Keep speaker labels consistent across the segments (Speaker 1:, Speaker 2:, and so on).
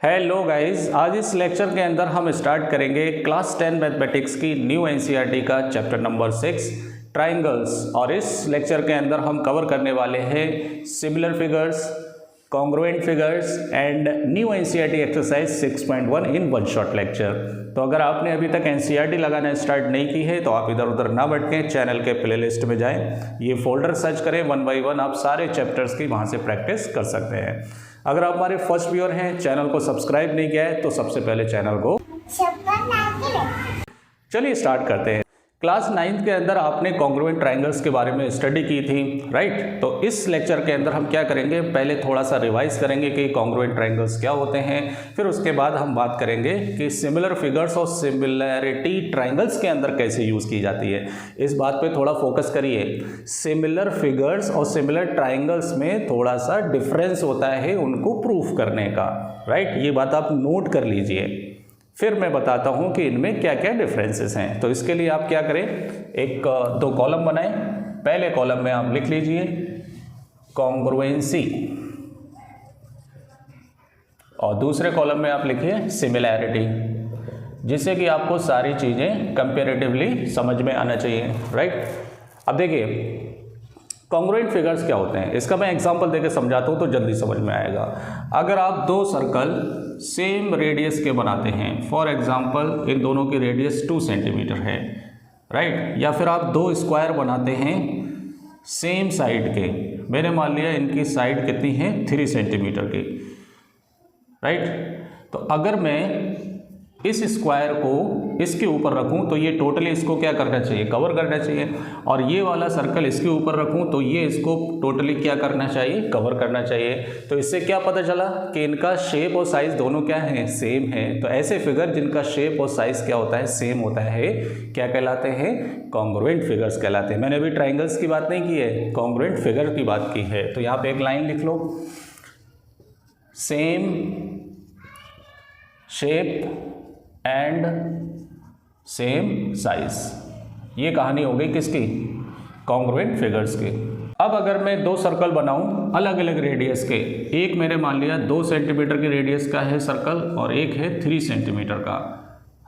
Speaker 1: Hello guys, आज इस lecture के अंदर हम स्टार्ट करेंगे क्लास 10 मैथमेटिक्स की न्यू एनसीईआरटी का चैप्टर नंबर 6 ट्राइंगल्स। और इस लेक्चर के अंदर हम कवर करने वाले हैं similar figures, congruent figures and new NCERT exercise 6.1 in one shot lecture. तो अगर आपने अभी तक एनसीईआरटी लगाना स्टार्ट नहीं की है तो आप इधर उधर ना भटकें, चैनल के प्लेलिस्ट में जाएं, ये फोल्डर सर्च करें, 1 बाय 1 आप सारे चैप्टर्स की वहाँ से प्रैक्टिस कर सकते हैं। अगर आप हमारे फर्स्ट व्यूअर हैं, चैनल को सब्सक्राइब नहीं किया है तो सबसे पहले चैनल को चलिए स्टार्ट करते हैं। क्लास 9th के अंदर आपने कॉन्ग्रुएंट ट्राइंगल्स के बारे में स्टडी की थी, राइट? तो इस लेक्चर के अंदर हम क्या करेंगे, पहले थोड़ा सा रिवाइज करेंगे कि कॉन्ग्रुएंट ट्राइंगल्स क्या होते हैं, फिर उसके बाद हम बात करेंगे कि सिमिलर फिगर्स और सिमिलैरिटी ट्राइंगल्स के अंदर कैसे यूज़ की जाती है। इस बात पे थोड़ा फोकस करिए। सिमिलर फिगर्स और सिमिलर ट्राइंगल्स में थोड़ा सा डिफरेंस होता है उनको प्रूफ करने का, राइट? ये बात आप नोट कर लीजिए, फिर मैं बताता हूं कि इनमें क्या क्या डिफरेंसेस हैं। तो इसके लिए आप क्या करें, एक दो कॉलम बनाएं। पहले कॉलम में आप लिख लीजिए कॉन्ग्रुएंसी और दूसरे कॉलम में आप लिखिए सिमिलैरिटी, जिससे कि आपको सारी चीज़ें कंपैरेटिवली समझ में आना चाहिए, राइट? अब देखिए कॉन्ग्रुएंट फिगर्स क्या होते हैं, इसका मैं एग्जांपल देके समझाता हूँ तो जल्दी समझ में आएगा। अगर आप दो सर्कल सेम रेडियस के बनाते हैं, फॉर एग्जांपल इन दोनों की रेडियस 2 सेंटीमीटर है, राइट? या फिर आप दो स्क्वायर बनाते हैं सेम साइड के, मैंने मान लिया इनकी साइड कितनी है 3 सेंटीमीटर की, राइट? तो अगर मैं इस स्क्वायर को इसके ऊपर रखूं तो ये टोटली इसको क्या करना चाहिए, कवर करना चाहिए। और ये वाला सर्कल इसके ऊपर रखूं तो ये इसको टोटली क्या करना चाहिए, कवर करना चाहिए। तो इससे क्या पता चला कि इनका शेप और साइज दोनों क्या है, सेम है। तो ऐसे फिगर जिनका शेप और साइज क्या होता है, सेम होता है, क्या कहलाते हैं, कॉन्ग्रुएंट फिगर्स कहलाते हैं। मैंने अभी ट्राइंगल्स की बात नहीं की है, कॉन्ग्रुएंट फिगर की बात की है। तो यहाँ पे एक लाइन लिख लो, same shape and same size. ये कहानी हो गई किसकी, कॉन्ग्रुएंट फिगर्स की। अब अगर मैं दो सर्कल बनाऊं अलग अलग रेडियस के, एक मैंने मान लिया 2 सेंटीमीटर की रेडियस का है सर्कल और एक है 3 सेंटीमीटर का,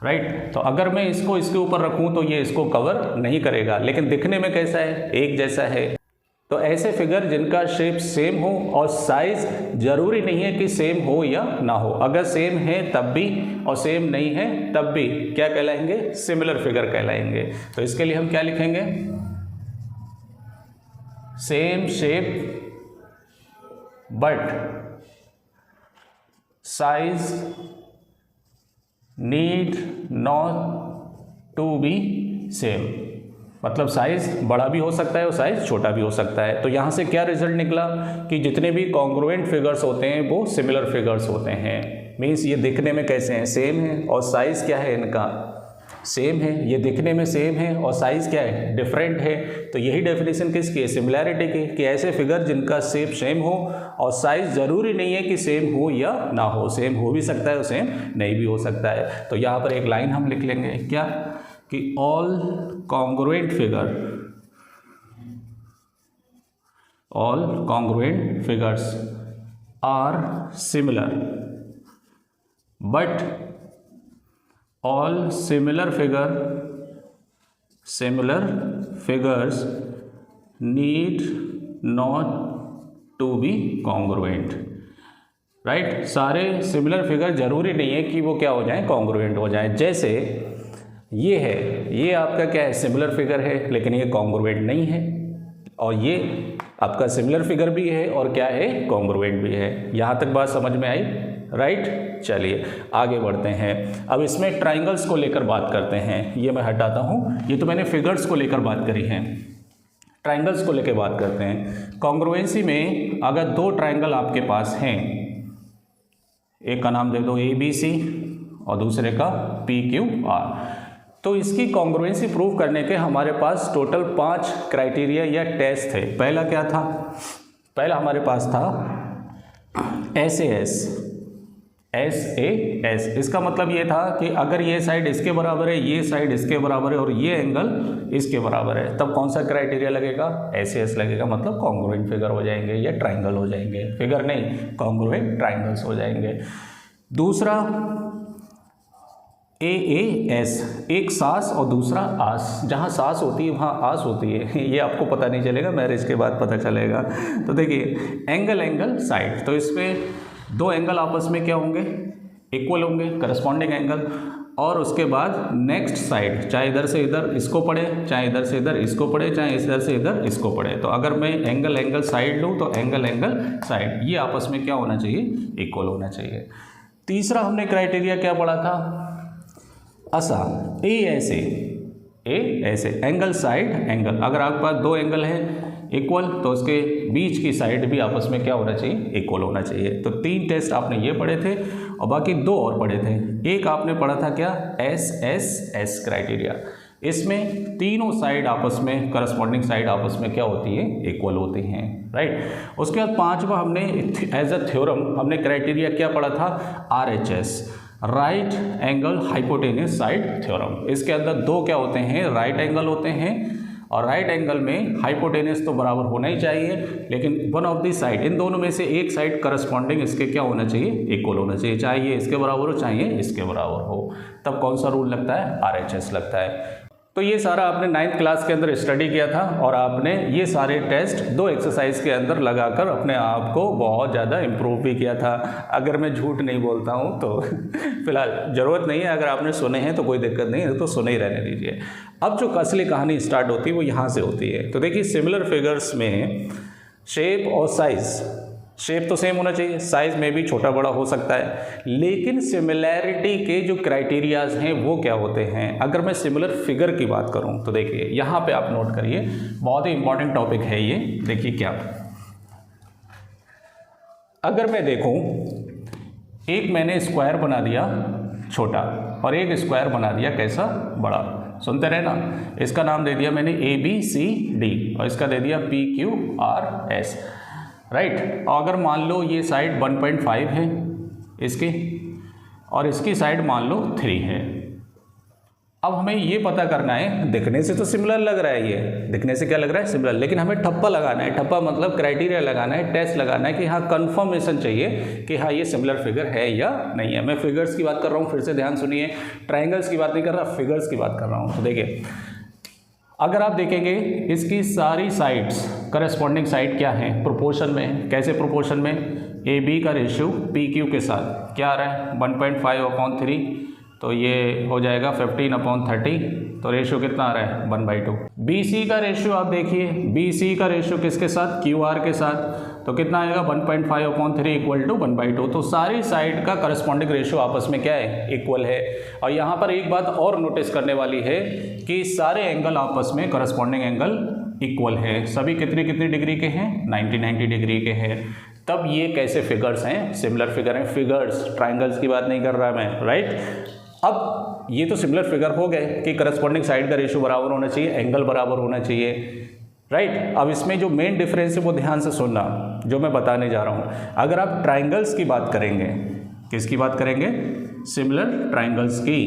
Speaker 1: राइट? तो अगर मैं इसको इसके ऊपर रखूं तो ये इसको कवर नहीं करेगा, लेकिन दिखने में कैसा है, एक जैसा है। तो ऐसे फिगर जिनका शेप सेम हो और साइज जरूरी नहीं है कि सेम हो या ना हो, अगर सेम है तब भी और सेम नहीं है तब भी क्या कहलाएंगे, सिमिलर फिगर कहलाएंगे। तो इसके लिए हम क्या लिखेंगे, same shape but size need not to be same. मतलब साइज बड़ा भी हो सकता है और साइज छोटा भी हो सकता है। तो यहाँ से क्या रिजल्ट निकला कि जितने भी कॉन्ग्रुएंट फिगर्स होते हैं वो सिमिलर फिगर्स होते हैं। मीन्स ये दिखने में कैसे हैं, सेम है, और साइज क्या है इनका, सेम है। ये दिखने में सेम है और साइज क्या है, डिफरेंट है। तो यही डेफिनेशन किसकी है, सिमिलैरिटी की, कि ऐसे फिगर जिनका शेप सेम हो और साइज जरूरी नहीं है कि सेम हो या ना हो, सेम हो भी सकता है और सेम नहीं भी हो सकता है। तो यहाँ पर एक लाइन हम लिख लेंगे क्या, कि all congruent figures are similar but all similar figures need not to be congruent, right? सारे सिमिलर फिगर जरूरी नहीं है कि वो क्या हो जाए, कॉन्ग्रुएंट हो जाए। जैसे ये है, ये आपका क्या है, सिमिलर फिगर है, लेकिन ये कॉन्ग्रुएंट नहीं है, और ये आपका सिमिलर फिगर भी है और क्या है, कॉन्ग्रुएंट भी है। यहाँ तक बात समझ में आई, राइट? चलिए आगे बढ़ते हैं। अब इसमें ट्राइंगल्स को लेकर बात करते हैं। ये मैं हटाता हूँ, ये तो मैंने फिगर्स को लेकर बात करी है, ट्राइंगल्स को लेकर बात करते हैं। कॉन्ग्रुएंसी में अगर दो ट्राइंगल आपके पास हैं, एक का नाम दे दो ABC और दूसरे का PQR, तो इसकी कॉन्ग्रुएंसी प्रूव करने के हमारे पास टोटल 5 क्राइटेरिया या टेस्ट थे। पहला क्या था, पहला हमारे पास था SAS। इसका मतलब ये था कि अगर ये साइड इसके बराबर है, ये साइड इसके बराबर है और ये एंगल इसके बराबर है, तब कौन सा क्राइटेरिया लगेगा, SAS लगेगा। मतलब कॉन्ग्रुएंट फिगर हो जाएंगे या ट्राइंगल हो जाएंगे, फिगर नहीं कॉन्ग्रुएंट ट्राइंगल्स हो जाएंगे। दूसरा AAS, एक सास और दूसरा आस, जहाँ सास होती है वहाँ आस होती है, ये आपको पता नहीं चलेगा, मैरिज के बाद पता चलेगा। तो देखिए एंगल साइड, तो इसमें दो एंगल आपस में क्या होंगे, इक्वल होंगे, करस्पॉन्डिंग एंगल। और उसके बाद नेक्स्ट साइड, चाहे इधर से इधर इसको पड़े, चाहे इधर से इधर इसको पड़े, चाहे इधर से इधर इसको पड़े, तो अगर मैं एंगल साइड लूँ तो एंगल साइड, ये आपस में क्या होना चाहिए, इक्वल होना चाहिए। तीसरा हमने क्राइटेरिया क्या पढ़ा था, असा, ए ऐसे एंगल साइड एंगल, अगर आपके पास दो एंगल है इक्वल तो उसके बीच की साइड भी आपस में क्या होना चाहिए, इक्वल होना चाहिए। तो 3 टेस्ट आपने ये पढ़े थे और बाकी 2 और पढ़े थे। एक आपने पढ़ा था क्या, SSS क्राइटेरिया, इसमें तीनों साइड आपस में, करस्पॉन्डिंग साइड आपस में क्या होती है, इक्वल होती हैं, राइट। उसके बाद 5वां हमने एज अ थ्योरम हमने क्राइटेरिया क्या पढ़ा था, RHS, right angle hypotenuse side theorem. इसके अंदर 2 क्या होते हैं, राइट एंगल होते हैं, और राइट एंगल में हाइपोटेन्यूस तो बराबर होना ही चाहिए, लेकिन वन ऑफ दी साइड, इन दोनों में से एक साइड करस्पॉन्डिंग इसके क्या होना चाहिए, इक्वल होना चाहिए, चाहे ये इसके बराबर हो चाहे ये इसके बराबर हो। तब कौन सा रूल लगता है, RHS लगता है। तो ये सारा आपने 9th क्लास के अंदर स्टडी किया था और आपने ये सारे टेस्ट 2 एक्सरसाइज के अंदर लगाकर अपने आप को बहुत ज़्यादा इम्प्रूव भी किया था। अगर मैं झूठ नहीं बोलता हूँ तो फिलहाल ज़रूरत नहीं है, अगर आपने सुने हैं तो कोई दिक्कत नहीं है, तो सुने ही रहने दीजिए। अब जो असली कहानी स्टार्ट होती है वो यहाँ से होती है। तो देखिए सिमिलर फिगर्स में शेप और साइज़, शेप तो सेम होना चाहिए, साइज में भी छोटा बड़ा हो सकता है, लेकिन सिमिलैरिटी के जो क्राइटेरियाज हैं वो क्या होते हैं। अगर मैं सिमिलर फिगर की बात करूं तो देखिए यहाँ पे आप नोट करिए, बहुत ही इंपॉर्टेंट टॉपिक है ये। देखिए क्या, अगर मैं देखूं एक मैंने स्क्वायर बना दिया छोटा और एक स्क्वायर बना दिया कैसा, बड़ा, सुनते रहे ना, इसका नाम दे दिया मैंने ABCD और इसका दे दिया PQRS, राइट। और अगर मान लो ये साइड 1.5 है इसकी और इसकी साइड मान लो 3 है। अब हमें ये पता करना है, दिखने से तो सिमिलर लग रहा है, ये दिखने से क्या लग रहा है, सिमिलर, लेकिन हमें ठप्पा लगाना है। ठप्पा मतलब क्राइटेरिया लगाना है, टेस्ट लगाना है कि हाँ कंफर्मेशन चाहिए कि हाँ ये सिमिलर फिगर है या नहीं है। मैं फिगर्स की बात कर रहा हूँ, फिर से ध्यान सुनिए, ट्राइंगल्स की बात नहीं कर रहा, फिगर्स की बात कर रहा हूँ। तो देखिए अगर आप देखेंगे इसकी सारी साइड्स, करस्पॉन्डिंग साइड क्या है, प्रोपोर्शन में। कैसे प्रोपोर्शन में, AB का रेशियो PQ के साथ क्या आ रहा है, 1.5/3, तो ये हो जाएगा 15/30, तो रेशियो कितना आ रहा है, 1/2। BC का रेशियो आप देखिए, BC का रेशियो किसके साथ, QR के साथ, तो कितना आएगा 1.5/3 = 1/2। तो सारी साइड का करस्पॉन्डिंग रेशियो आपस में क्या है, इक्वल है। और यहाँ पर एक बात और नोटिस करने वाली है कि सारे एंगल आपस में करस्पॉन्डिंग एंगल इक्वल है। सभी कितनी डिग्री के हैं, 90 डिग्री के हैं। तब ये कैसे फिगर्स हैं, सिमिलर फिगर हैं, फिगर्स, ट्राइंगल्स की बात नहीं कर रहा मैं, राइट। अब ये तो सिमिलर फिगर हो गए कि करस्पॉन्डिंग साइड का रेशियो बराबर होना चाहिए, एंगल बराबर होना चाहिए, राइट। अब इसमें जो मेन डिफरेंस है वो ध्यान से सुनना, जो मैं बताने जा रहा हूँ। अगर आप ट्राइंगल्स की बात करेंगे, किसकी बात करेंगे, सिमिलर ट्राइंगल्स की,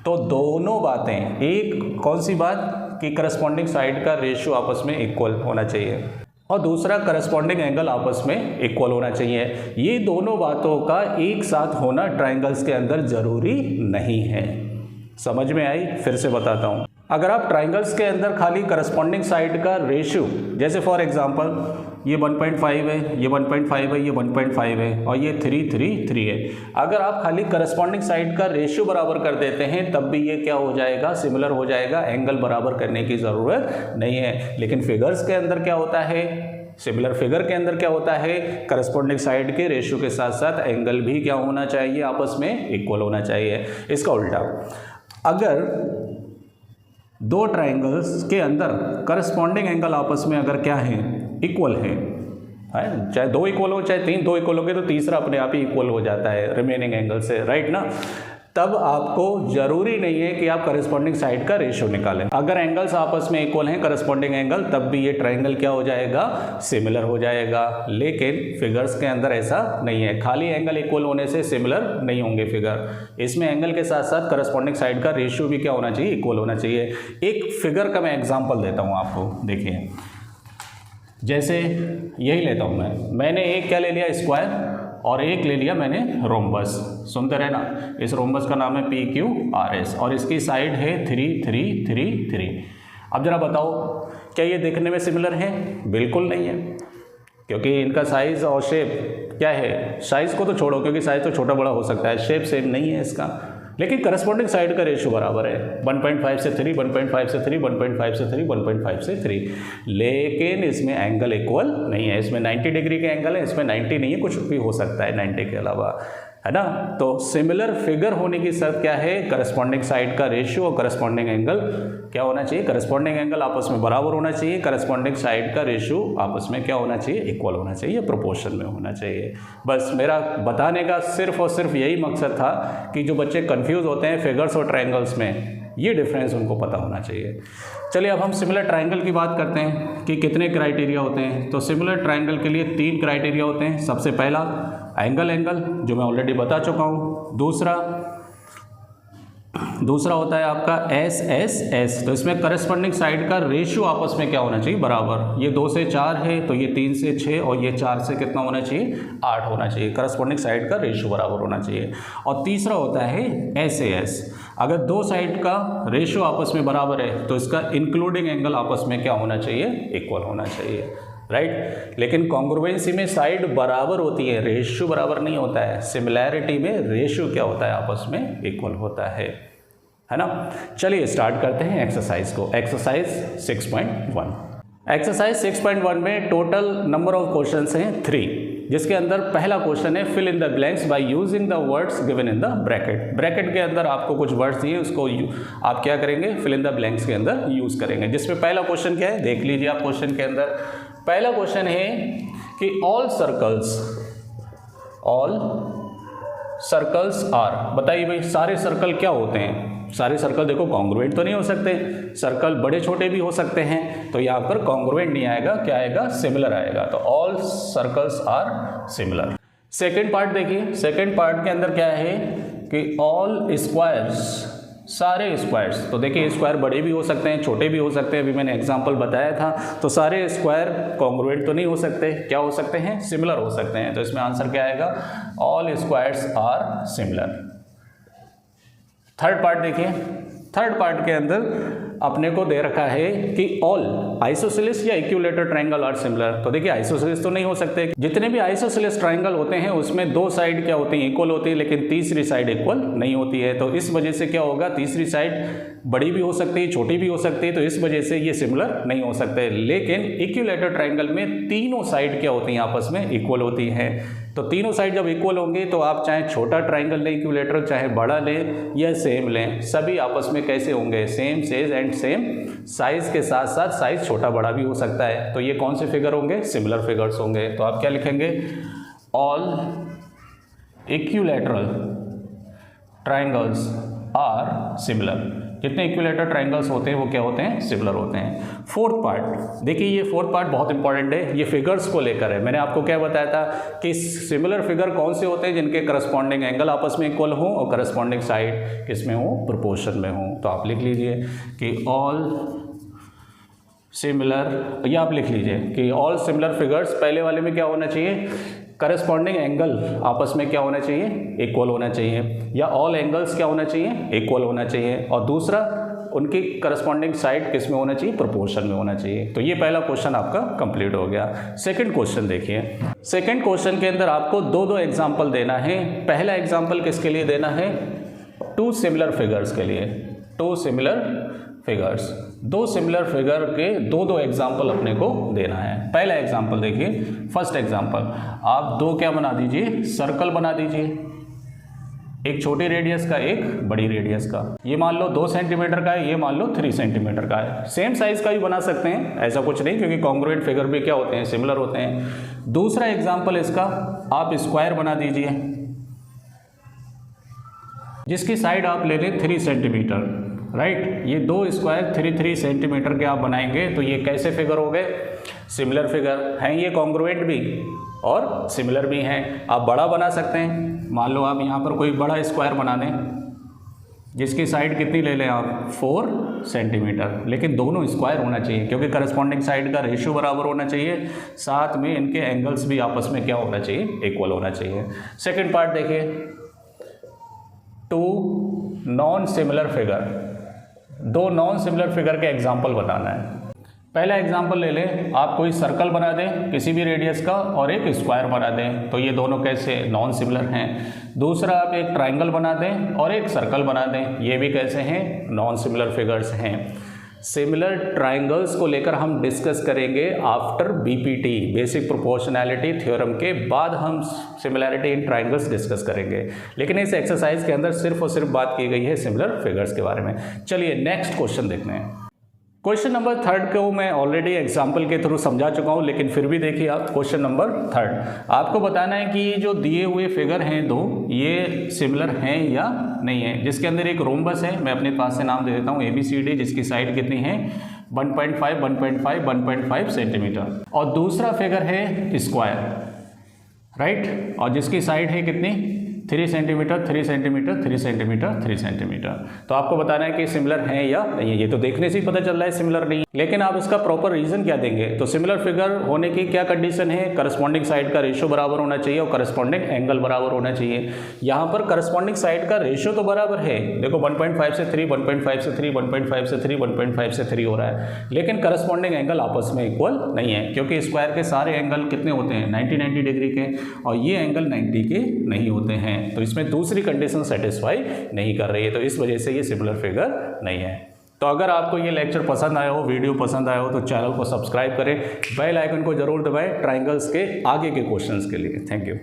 Speaker 1: तो दोनों बातें, एक कौन सी बात कि करस्पॉन्डिंग साइड का रेशियो आपस में इक्वल होना चाहिए और दूसरा करस्पॉन्डिंग एंगल आपस में इक्वल होना चाहिए। ये दोनों बातों का एक साथ होना ट्राइंगल्स के अंदर जरूरी नहीं है। समझ में आई, फिर से बताता हूँ। अगर आप ट्राइंगल्स के अंदर खाली करस्पॉन्डिंग साइड का रेशियो, जैसे फॉर एग्जांपल ये 1.5 है, ये 1.5 है, ये 1.5 है और ये 3 है, अगर आप खाली करस्पॉन्डिंग साइड का रेशियो बराबर कर देते हैं तब भी ये क्या हो जाएगा, सिमिलर हो जाएगा, एंगल बराबर करने की ज़रूरत नहीं है। लेकिन फिगर्स के अंदर क्या होता है, सिमिलर फिगर के अंदर क्या होता है, करस्पॉन्डिंग साइड के रेशियो के साथ साथ एंगल भी क्या होना चाहिए, आपस में इक्वल होना चाहिए। इसका उल्टा, अगर दो ट्राइंगल्स के अंदर करस्पॉन्डिंग एंगल आपस में अगर क्या है, इक्वल है, चाहे 2 इक्वल हो चाहे 3, 2 इक्वल हो गए तो तीसरा अपने आप ही इक्वल हो जाता है रिमेनिंग एंगल से, राइट ना। तब आपको जरूरी नहीं है कि आप करस्पॉन्डिंग साइड का रेशियो निकालें। अगर एंगल्स आपस में इक्वल हैं, करस्पॉन्डिंग एंगल, तब भी ये ट्राइंगल क्या हो जाएगा, सिमिलर हो जाएगा। लेकिन फिगर्स के अंदर ऐसा नहीं है, खाली एंगल इक्वल होने से सिमिलर नहीं होंगे फिगर। इसमें एंगल के साथ साथ करस्पॉन्डिंग साइड का रेशियो भी क्या होना चाहिए, इक्वल होना चाहिए। एक फिगर का मैं एग्जाम्पल देता हूँ आपको, देखिए जैसे यही लेता हूँ मैंने एक क्या ले लिया, स्क्वायर, और एक ले लिया मैंने रोम्बस, सुनते रहे ना, इस रोम्बस का नाम है PQRS और इसकी साइड है 3 3 3 3। अब जरा बताओ क्या ये देखने में सिमिलर है? बिल्कुल नहीं है, क्योंकि इनका साइज़ और शेप क्या है, साइज़ को तो छोड़ो क्योंकि साइज़ तो छोटा बड़ा हो सकता है, शेप सेम नहीं है इसका, लेकिन करस्पॉन्डिंग साइड का रेशियो बराबर है 1.5 से 3, 1.5 से 3, 1.5 से 3, 1.5 से 3, लेकिन इसमें एंगल इक्वल नहीं है। इसमें 90 डिग्री के एंगल है, इसमें 90 नहीं है, कुछ भी हो सकता है 90 के अलावा, है ना। तो सिमिलर फिगर होने की शर्त क्या है? करस्पॉन्डिंग साइड का रेशियो और करस्पॉन्डिंग एंगल क्या होना चाहिए? करस्पॉन्डिंग एंगल आपस में बराबर होना चाहिए, करस्पॉन्डिंग साइड का रेशियो आपस में क्या होना चाहिए? इक्वल होना चाहिए, प्रोपोर्शन में होना चाहिए। बस मेरा बताने का सिर्फ और सिर्फ यही मकसद था कि जो बच्चे कंफ्यूज होते हैं फिगर्स और ट्रायंगल्स में, ये डिफरेंस उनको पता होना चाहिए। चलिए अब हम सिमिलर ट्रायंगल की बात करते हैं कि कितने क्राइटेरिया होते हैं। तो सिमिलर ट्रायंगल के लिए 3 क्राइटेरिया होते हैं। सबसे पहला एंगल जो मैं ऑलरेडी बता चुका हूँ। दूसरा होता है आपका SSS, तो इसमें करस्पॉन्डिंग साइड का रेशियो आपस में क्या होना चाहिए? बराबर। ये 2 से 4 है तो ये 3 से 6 और ये 4 से कितना होना चाहिए? 8 होना चाहिए। करस्पॉन्डिंग साइड का रेशियो बराबर होना चाहिए। और तीसरा होता है SAS, अगर 2 साइड का रेशियो आपस में बराबर है तो इसका इंक्लूडिंग एंगल आपस में क्या होना चाहिए? इक्वल होना चाहिए, राइट। लेकिन कॉन्ग्रुएंसी में साइड बराबर होती है, रेशियो बराबर नहीं होता है। सिमिलैरिटी में रेशियो क्या होता है? आपस में इक्वल होता है ना। चलिए स्टार्ट करते हैं एक्सरसाइज को। एक्सरसाइज 6.1। एक्सरसाइज 6.1 में टोटल नंबर ऑफ क्वेश्चंस हैं 3, जिसके अंदर पहला क्वेश्चन है fill in the blanks by using the words given in the bracket. Bracket के अंदर आपको कुछ वर्ड्स दिए, उसको आप क्या करेंगे? फिल इन द ब्लैंक्स के अंदर यूज करेंगे। जिसमें पहला क्वेश्चन क्या है देख लीजिए आप। क्वेश्चन के अंदर पहला क्वेश्चन है कि ऑल सर्कल्स आर, बताइए भाई सारे सर्कल क्या होते हैं? सारे सर्कल देखो कॉन्ग्रुएंट तो नहीं हो सकते, सर्कल बड़े छोटे भी हो सकते हैं, तो यहाँ पर कॉन्ग्रुएंट नहीं आएगा, क्या आएगा? सिमिलर आएगा। तो all circles are similar. Second part देखिए, सेकेंड पार्ट के अंदर क्या है कि ऑल स्क्वायर्स, सारे स्क्वायर्स, तो देखिए स्क्वायर बड़े भी हो सकते हैं, छोटे भी हो सकते हैं, अभी मैंने एग्जांपल बताया था। तो सारे स्क्वायर कॉन्ग्रुएंट तो नहीं हो सकते, क्या हो सकते हैं? सिमिलर हो सकते हैं। तो इसमें आंसर क्या आएगा? All squares are similar. Third part देखिए, थर्ड पार्ट के अंदर अपने को दे रखा है कि ऑल आइसोसेलेस या इक्विलेटरल ट्रायंगल आर सिमिलर। तो देखिए आइसोसेलेस तो नहीं हो सकते, जितने भी आइसोसेलेस ट्रायंगल होते हैं उसमें 2 साइड क्या होती हैं? इक्वल होती है, लेकिन तीसरी साइड इक्वल नहीं होती है। तो इस वजह से क्या होगा? तीसरी साइड बड़ी भी हो सकती है, छोटी भी हो सकती है, तो इस वजह से ये सिमिलर नहीं हो सकते। लेकिन इक्विलेटरल ट्रायंगल में तीनों साइड क्या होती हैं? आपस में इक्वल होती हैं। तो तीनों साइड जब इक्वल होंगे तो आप चाहे छोटा ट्रायंगल लें इक्विलेटरल, चाहे बड़ा लें या सेम लें, सभी आपस में कैसे होंगे? Same size and same size के साथ साथ साइज छोटा बड़ा भी हो सकता है। तो ये कौन से फिगर होंगे? सिमिलर फिगर्स होंगे। तो आप क्या लिखेंगे? All equilateral triangles are similar. जितने इक्विलेटरल ट्रायंगल्स होते हैं वो क्या होते हैं? सिमिलर होते हैं। फोर्थ पार्ट देखिए, ये फोर्थ पार्ट बहुत इंपॉर्टेंट है, ये फिगर्स को लेकर है। मैंने आपको क्या बताया था कि सिमिलर फिगर कौन से होते हैं? जिनके करस्पॉन्डिंग एंगल आपस में इक्वल हो और करस्पॉन्डिंग साइड किस में हो? प्रोपोर्शन में हो। तो आप लिख लीजिए कि ऑल सिमिलर, या आप लिख लीजिए कि ऑल सिमिलर फिगर्स, पहले वाले में क्या होना चाहिए? करस्पॉन्डिंग एंगल आपस में क्या होना चाहिए? इक्वल होना चाहिए। या ऑल एंगल्स क्या होना चाहिए? इक्वल होना चाहिए। और दूसरा, उनकी करस्पॉन्डिंग साइड किस में होना चाहिए? प्रोपोर्शन में होना चाहिए। तो ये पहला क्वेश्चन आपका कंप्लीट हो गया। सेकंड क्वेश्चन देखिए, सेकंड क्वेश्चन के अंदर आपको दो एग्जाम्पल देना है। पहला एग्जाम्पल किसके लिए देना है? 2 सिमिलर फिगर्स के लिए। 2 सिमिलर फिगर्स, 2 सिमिलर फिगर के 2 एग्जाम्पल अपने को देना है। पहला एग्जाम्पल देखिए, फर्स्ट एग्जाम्पल, आप 2 क्या बना दीजिए? सर्कल बना दीजिए, एक छोटी रेडियस का, एक बड़ी रेडियस का। ये मान लो 2 सेंटीमीटर का है, ये मान लो 3 सेंटीमीटर का है। सेम साइज का भी बना सकते हैं, ऐसा कुछ नहीं, क्योंकि कॉन्ग्रुएंट फिगर भी क्या होते हैं? सिमिलर होते हैं। दूसरा एग्जाम्पल इसका, आप स्क्वायर बना दीजिए जिसकी साइड आप ले लें 3 सेंटीमीटर, राइट। ये 2 स्क्वायर 3 सेंटीमीटर के आप बनाएंगे तो ये कैसे फिगर हो गए? सिमिलर फिगर हैं। ये कॉन्ग्रुएंट भी और सिमिलर भी हैं। आप बड़ा बना सकते हैं, मान लो आप यहाँ पर कोई बड़ा स्क्वायर बना दें, जिसकी साइड कितनी ले लें आप 4 सेंटीमीटर, लेकिन दोनों स्क्वायर होना चाहिए क्योंकि करस्पॉन्डिंग साइड का रेशियो बराबर होना चाहिए, साथ में इनके एंगल्स भी आपस में क्या होना चाहिए, इक्वल होना चाहिए। सेकंड पार्ट देखिए, टू नॉन सिमिलर फिगर, दो नॉन सिमिलर फिगर के एग्जाम्पल बताना है। पहला एग्जाम्पल ले लें, आप कोई सर्कल बना दें किसी भी रेडियस का और एक स्क्वायर बना दें, तो ये दोनों कैसे नॉन सिमिलर हैं। दूसरा आप एक ट्राइंगल बना दें और एक सर्कल बना दें, ये भी कैसे हैं, नॉन सिमिलर फिगर्स हैं। सिमिलर ट्राइंगल्स को लेकर हम डिस्कस करेंगे after BPT, basic proportionality theorem के बाद हम सिमिलैरिटी इन ट्राइंगल्स डिस्कस करेंगे, लेकिन इस एक्सरसाइज के अंदर सिर्फ और सिर्फ बात की गई है सिमिलर फिगर्स के बारे में। चलिए नेक्स्ट क्वेश्चन देखते हैं। क्वेश्चन नंबर 3 को मैं ऑलरेडी एग्जाम्पल के थ्रू समझा चुका हूँ, लेकिन फिर भी देखिए आप क्वेश्चन नंबर 3 आपको बताना है कि जो दिए हुए फिगर हैं दो, ये सिमिलर हैं या नहीं है। जिसके अंदर एक रोम्बस है, मैं अपने पास से नाम दे देता हूँ ABCD, जिसकी साइड कितनी है 1.5 1.5 1.5 सेंटीमीटर, और दूसरा फिगर है स्क्वायर, राइट, और जिसकी साइड है कितनी 3 सेंटीमीटर 3 सेंटीमीटर 3 सेंटीमीटर 3 सेंटीमीटर। तो आपको बताना है कि सिमिलर हैं या नहीं है। ये तो देखने से ही पता चल रहा है सिमिलर नहीं है, लेकिन आप इसका प्रॉपर रीजन क्या देंगे। तो सिमिलर फिगर होने की क्या कंडीशन है, करस्पॉन्डिंग साइड का रेशियो बराबर होना चाहिए और करस्पॉन्डिंग एंगल बराबर होना चाहिए। यहाँ पर करस्पॉन्डिंग साइड का रेशियो तो बराबर है, देखो 1.5 से 3 1.5 से 3 1.5 से 3 1.5 से 3 हो रहा है, लेकिन करस्पॉन्डिंग एंगल आपस में इक्वल नहीं है, क्योंकि स्क्वायर के सारे एंगल कितने होते हैं 90 डिग्री के, और ये एंगल 90 के नहीं होते हैं। तो इसमें दूसरी कंडीशन सेटिस्फाई नहीं कर रही है, तो इस वजह से ये सिमिलर फिगर नहीं है। तो अगर आपको ये लेक्चर पसंद आया हो, वीडियो पसंद आया हो, तो चैनल को सब्सक्राइब करें, बेल आइकन को जरूर दबाएं ट्राइंगल्स के आगे के क्वेश्चंस के लिए। Thank you.